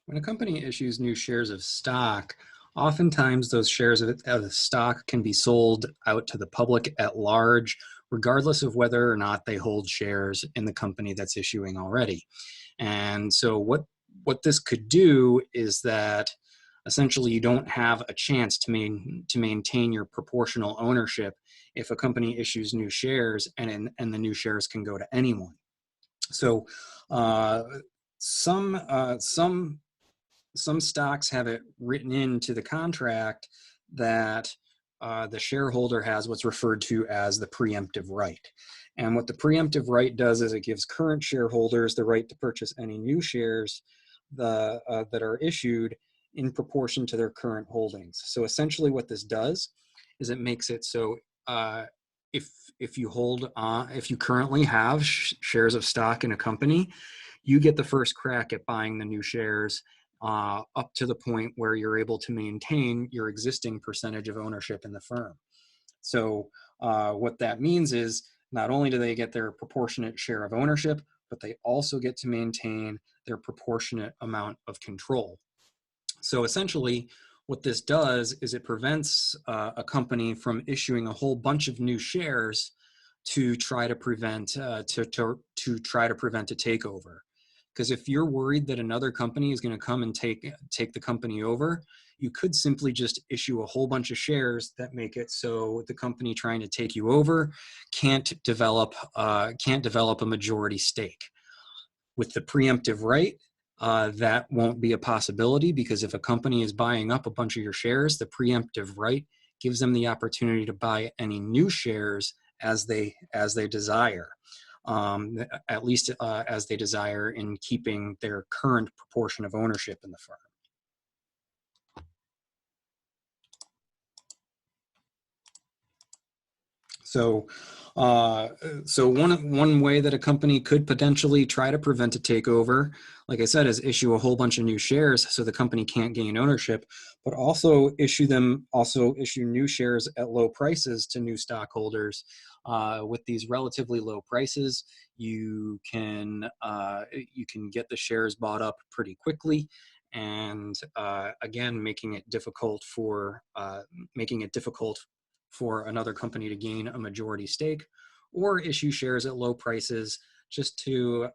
When a company issues new shares of stock, oftentimes those shares of stock can be sold out to the public at large, regardless of whether or not they hold shares in the company that's issuing already. And so what this could do is that essentially you don't have a chance to maintain your proportional ownership if a company issues new shares, and the new shares can go to anyone. So uh, some stocks have it written into the contract that the shareholder has what's referred to as the preemptive right. And what the preemptive right does is it gives current shareholders the right to purchase any new shares that are issued in proportion to their current holdings. So essentially what this does is it makes it so if if you currently have shares of stock in a company, you get the first crack at buying the new shares up to the point where you're able to maintain your existing percentage of ownership in the firm. So what that means is not only do they get their proportionate share of ownership, but they also get to maintain their proportionate amount of control. So essentially, what this does is it prevents a company from issuing a whole bunch of new shares to try to prevent to try to prevent a takeover. Because if you're worried that another company is going to come and take the company over, you could simply just issue a whole bunch of shares that make it so the company trying to take you over can't develop a majority stake. With the preemptive right, that won't be a possibility, because if a company is buying up a bunch of your shares, the preemptive right gives them the opportunity to buy any new shares as they desire, at least as they desire, in keeping their current proportion of ownership in the firm. So, one way that a company could potentially try to prevent a takeover, like I said, is issue a whole bunch of new shares so the company can't gain ownership, but also issue new shares at low prices to new stockholders. With these relatively low prices, you can get the shares bought up pretty quickly, and again, making it difficult for another company to gain a majority stake, or issue shares at low prices just to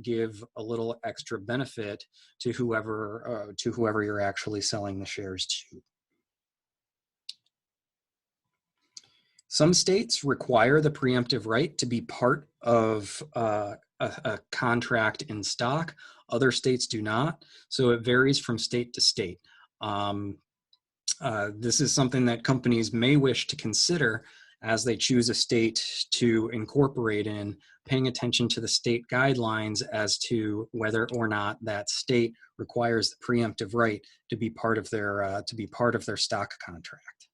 give a little extra benefit to whoever you're actually selling the shares to. Some states require the preemptive right to be part of a contract in stock. Other states do not, so it varies from state to state. This is something that companies may wish to consider as they choose a state to incorporate in, paying attention to the state guidelines as to whether or not that state requires the preemptive right to be part of their stock contract.